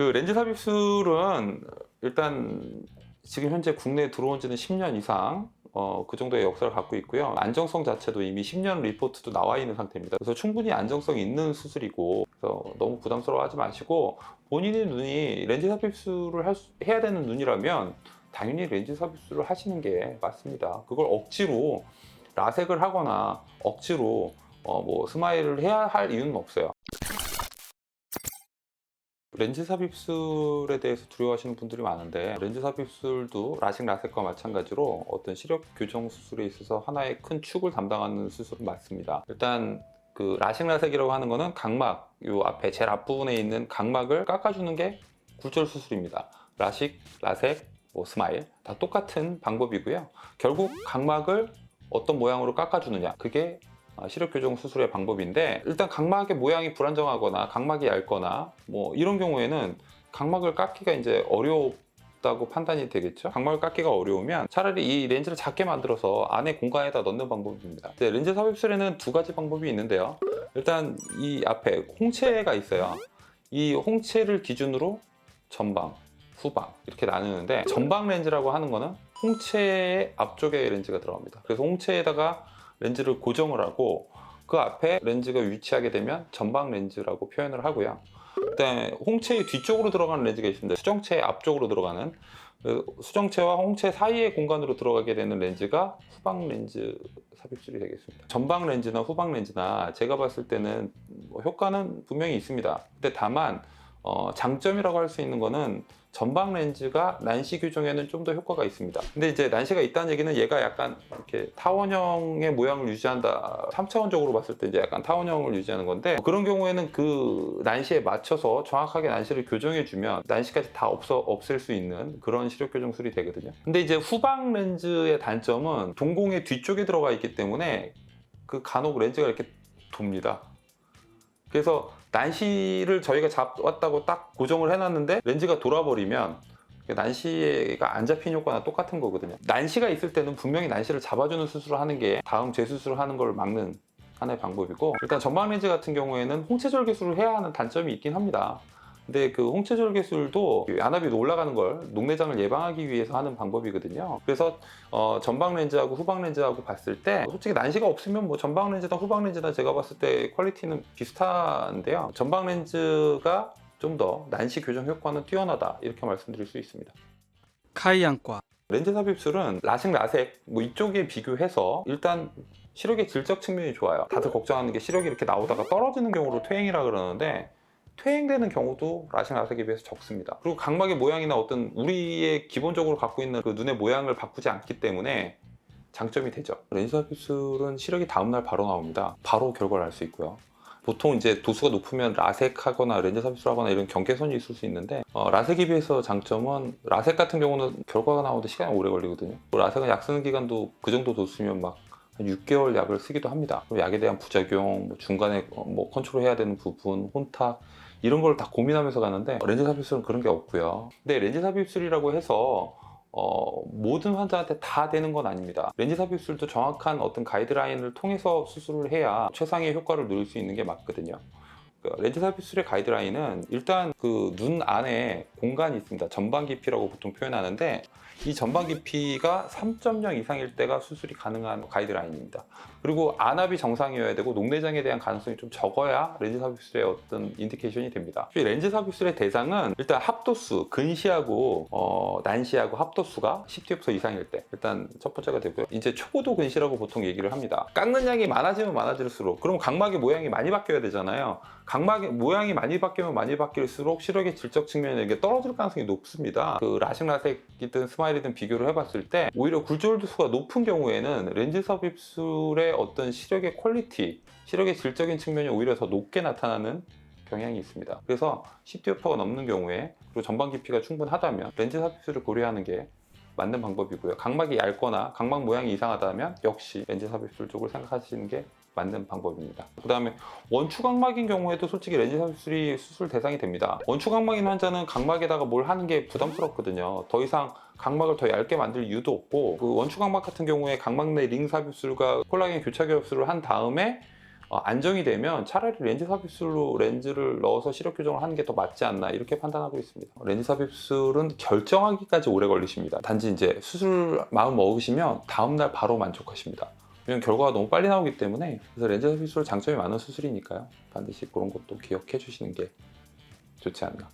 그 렌즈 삽입술은 일단 지금 현재 국내에 들어온 지는 10년 이상 그 정도의 역사를 갖고 있고요. 안정성 자체도 이미 10년 리포트도 나와 있는 상태입니다. 그래서 충분히 안정성이 있는 수술이고, 그래서 너무 부담스러워하지 마시고, 본인의 눈이 렌즈 삽입술을 해야 되는 눈이라면 당연히 렌즈 삽입술을 하시는 게 맞습니다. 그걸 억지로 라섹을 하거나 억지로 뭐 스마일을 해야 할 이유는 없어요. 렌즈 삽입술에 대해서 두려워하시는 분들이 많은데, 렌즈 삽입술도 라식 라섹과 마찬가지로 어떤 시력 교정 수술에 있어서 하나의 큰 축을 담당하는 수술은 맞습니다. 일단 그 라식 라섹이라고 하는 거는 각막, 요 앞에 제일 앞부분에 있는 각막을 깎아주는 게 굴절 수술입니다. 라식, 라섹, 뭐 스마일 다 똑같은 방법이고요. 결국 각막을 어떤 모양으로 깎아주느냐, 그게 시력 교정 수술의 방법인데, 일단 각막의 모양이 불안정하거나 각막이 얇거나 뭐 이런 경우에는 각막을 깎기가 이제 어렵다고 판단이 되겠죠. 각막을 깎기가 어려우면 차라리 이 렌즈를 작게 만들어서 안에 공간에다 넣는 방법입니다. 렌즈 삽입술에는 두 가지 방법이 있는데요. 일단 이 앞에 홍채가 있어요. 이 홍채를 기준으로 전방, 후방 이렇게 나누는데, 전방 렌즈라고 하는 거는 홍채의 앞쪽에 렌즈가 들어갑니다. 그래서 홍채에다가 렌즈를 고정을 하고 그 앞에 렌즈가 위치하게 되면 전방 렌즈라고 표현을 하고요. 그다음에 홍채의 뒤쪽으로 들어가는 렌즈가 있습니다. 수정체의 앞쪽으로 들어가는, 수정체와 홍채 사이의 공간으로 들어가게 되는 렌즈가 후방 렌즈 삽입술이 되겠습니다. 전방 렌즈나 후방 렌즈나 제가 봤을 때는 효과는 분명히 있습니다. 근데 다만 장점이라고 할 수 있는 거는 전방 렌즈가 난시 교정에는 좀 더 효과가 있습니다. 근데 이제 난시가 있다는 얘기는 얘가 약간 이렇게 타원형의 모양을 유지한다, 3차원적으로 봤을 때 이제 약간 타원형을 유지하는 건데, 그런 경우에는 그 난시에 맞춰서 정확하게 난시를 교정해주면 난시까지 다 없앨 수 있는 그런 시력 교정술이 되거든요. 근데 이제 후방 렌즈의 단점은 동공의 뒤쪽에 들어가 있기 때문에 그 간혹 렌즈가 이렇게 돕니다. 그래서 난시를 저희가 잡았다고 딱 고정을 해놨는데 렌즈가 돌아버리면 난시가 안 잡힌 효과나 똑같은 거거든요. 난시가 있을 때는 분명히 난시를 잡아주는 수술을 하는 게 다음 재수술을 하는 걸 막는 하나의 방법이고, 일단 전방 렌즈 같은 경우에는 홍채절개술을 해야 하는 단점이 있긴 합니다. 근데 그 홍채절개술도 안압이 올라가는 걸, 녹내장을 예방하기 위해서 하는 방법이거든요. 그래서 전방 렌즈하고 후방 렌즈하고 봤을 때 솔직히 난시가 없으면 뭐 전방 렌즈나 후방 렌즈나 제가 봤을 때 퀄리티는 비슷한데요. 전방 렌즈가 좀 더 난시 교정 효과는 뛰어나다, 이렇게 말씀드릴 수 있습니다. 카이안과 렌즈 삽입술은 라식, 라섹 뭐 이쪽에 비교해서 일단 시력의 질적 측면이 좋아요. 다들 걱정하는 게 시력이 이렇게 나오다가 떨어지는 경우로 퇴행이라 그러는데, 퇴행되는 경우도 라식, 라섹에 비해서 적습니다. 그리고 각막의 모양이나 어떤 우리의 기본적으로 갖고 있는 그 눈의 모양을 바꾸지 않기 때문에 장점이 되죠. 렌즈 삽입술은 시력이 다음날 바로 나옵니다. 바로 결과를 알 수 있고요. 보통 이제 도수가 높으면 라섹하거나 렌즈 삽입술하거나 이런 경계선이 있을 수 있는데, 라섹에 비해서 장점은, 라섹 같은 경우는 결과가 나오는데 시간이 오래 걸리거든요. 라섹은 약 쓰는 기간도 그 정도 도수면 막 한 6개월 약을 쓰기도 합니다. 약에 대한 부작용, 뭐 중간에 뭐 컨트롤해야 되는 부분, 혼탁 이런 걸 다 고민하면서 가는데, 렌즈 삽입술은 그런 게 없고요. 근데 렌즈 삽입술이라고 해서 모든 환자한테 다 되는 건 아닙니다. 렌즈 삽입술도 정확한 어떤 가이드라인을 통해서 수술을 해야 최상의 효과를 누릴 수 있는 게 맞거든요. 렌즈 삽입술의 가이드라인은 일단 그 눈 안에 공간이 있습니다. 전방 깊이라고 보통 표현하는데, 이 전방 깊이가 3.0 이상일 때가 수술이 가능한 가이드라인입니다. 그리고 안압이 정상이어야 되고 녹내장에 대한 가능성이 좀 적어야 렌즈 삽입술의 어떤 인디케이션이 됩니다. 렌즈 삽입술의 대상은 일단 합도수, 근시하고 난시하고 합도수가 10디옵터 이상일 때 일단 첫 번째가 되고요. 이제 초고도 근시라고 보통 얘기를 합니다. 깎는 양이 많아지면 많아질수록, 그럼 각막의 모양이 많이 바뀌어야 되잖아요. 각막의 모양이 많이 바뀌면 많이 바뀔수록 시력의 질적 측면에 떨어질 가능성이 높습니다. 그 라식, 라섹이든 스마일이든 비교를 해봤을 때 오히려 굴절 도수가 높은 경우에는 렌즈 삽입술의 어떤 시력의 퀄리티, 시력의 질적인 측면이 오히려 더 높게 나타나는 경향이 있습니다. 그래서 10디오퍼가 넘는 경우에, 그리고 전방 깊이가 충분하다면 렌즈 삽입술을 고려하는 게 맞는 방법이고요. 각막이 얇거나 각막 모양이 이상하다면 역시 렌즈 삽입술 쪽을 생각하시는 게 맞는 방법입니다. 그 다음에 원추각막인 경우에도 솔직히 렌즈 삽입술이 수술 대상이 됩니다. 원추각막인 환자는 각막에다가 뭘 하는 게 부담스럽거든요. 더 이상 각막을 더 얇게 만들 이유도 없고, 그 원추각막 같은 경우에 각막 내 링 삽입술과 콜라겐 교차 겹술을 한 다음에 안정이 되면 차라리 렌즈 삽입술로 렌즈를 넣어서 시력 교정을 하는 게 더 맞지 않나 이렇게 판단하고 있습니다. 렌즈 삽입술은 결정하기까지 오래 걸리십니다. 단지 이제 수술 마음 먹으시면 다음날 바로 만족하십니다. 왜냐면 결과가 너무 빨리 나오기 때문에. 그래서 렌즈 삽입술 장점이 많은 수술이니까요. 반드시 그런 것도 기억해 주시는 게 좋지 않나.